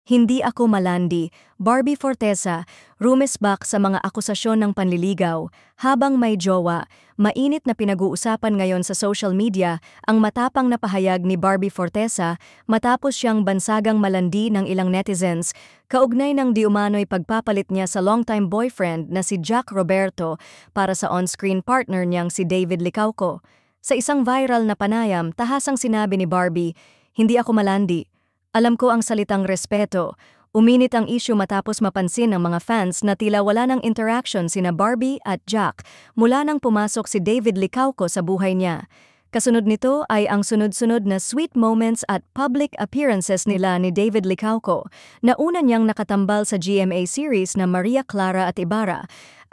Hindi ako malandi, Barbie Fortesa, rumesbak sa mga akusasyon ng panliligaw. Habang may jowa, mainit na pinag-uusapan ngayon sa social media ang matapang na pahayag ni Barbie Fortesa matapos siyang bansagang malandi ng ilang netizens kaugnay ng diumano'y pagpapalit niya sa longtime boyfriend na si Jack Roberto para sa on-screen partner niyang si David Licauco. Sa isang viral na panayam, tahasang sinabi ni Barbie, "Hindi ako malandi. Alam ko ang salitang respeto." Uminit ang issue matapos mapansin ng mga fans na tila wala ng interaction sina Barbie at Jack mula nang pumasok si David Licauco sa buhay niya. Kasunod nito ay ang sunod-sunod na sweet moments at public appearances nila ni David Licauco na una niyang nakatambal sa GMA series na Maria Clara at Ibarra.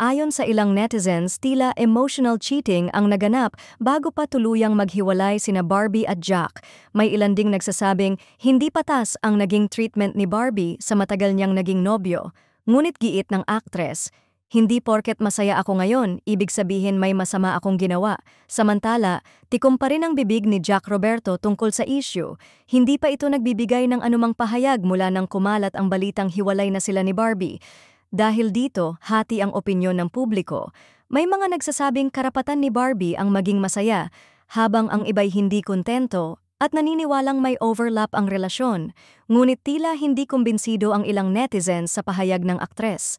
Ayon sa ilang netizens, tila emotional cheating ang naganap bago pa tuluyang maghiwalay sina Barbie at Jack. May ilan ding nagsasabing hindi patas ang naging treatment ni Barbie sa matagal niyang naging nobyo. Ngunit giit ng aktres, "Hindi porket masaya ako ngayon, ibig sabihin may masama akong ginawa." Samantala, tikom pa rin ang bibig ni Jack Roberto tungkol sa issue. Hindi pa ito nagbibigay ng anumang pahayag mula nang kumalat ang balitang hiwalay na sila ni Barbie. Dahil dito, hati ang opinyon ng publiko. May mga nagsasabing karapatan ni Barbie ang maging masaya, habang ang iba'y hindi kontento at naniniwalang may overlap ang relasyon. Ngunit tila hindi kumbinsido ang ilang netizens sa pahayag ng aktres.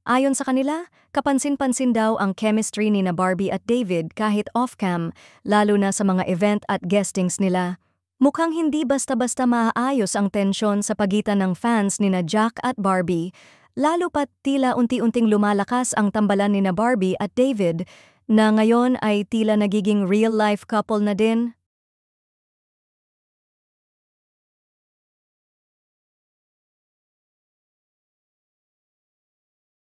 Ayon sa kanila, kapansin-pansin daw ang chemistry ni na Barbie at David kahit off-cam, lalo na sa mga event at guestings nila. Mukhang hindi basta-basta maaayos ang tensyon sa pagitan ng fans ni na Jack at Barbie, lalo pat tila unti-unting lumalakas ang tambalan ni na Barbie at David na ngayon ay tila nagiging real-life couple na din.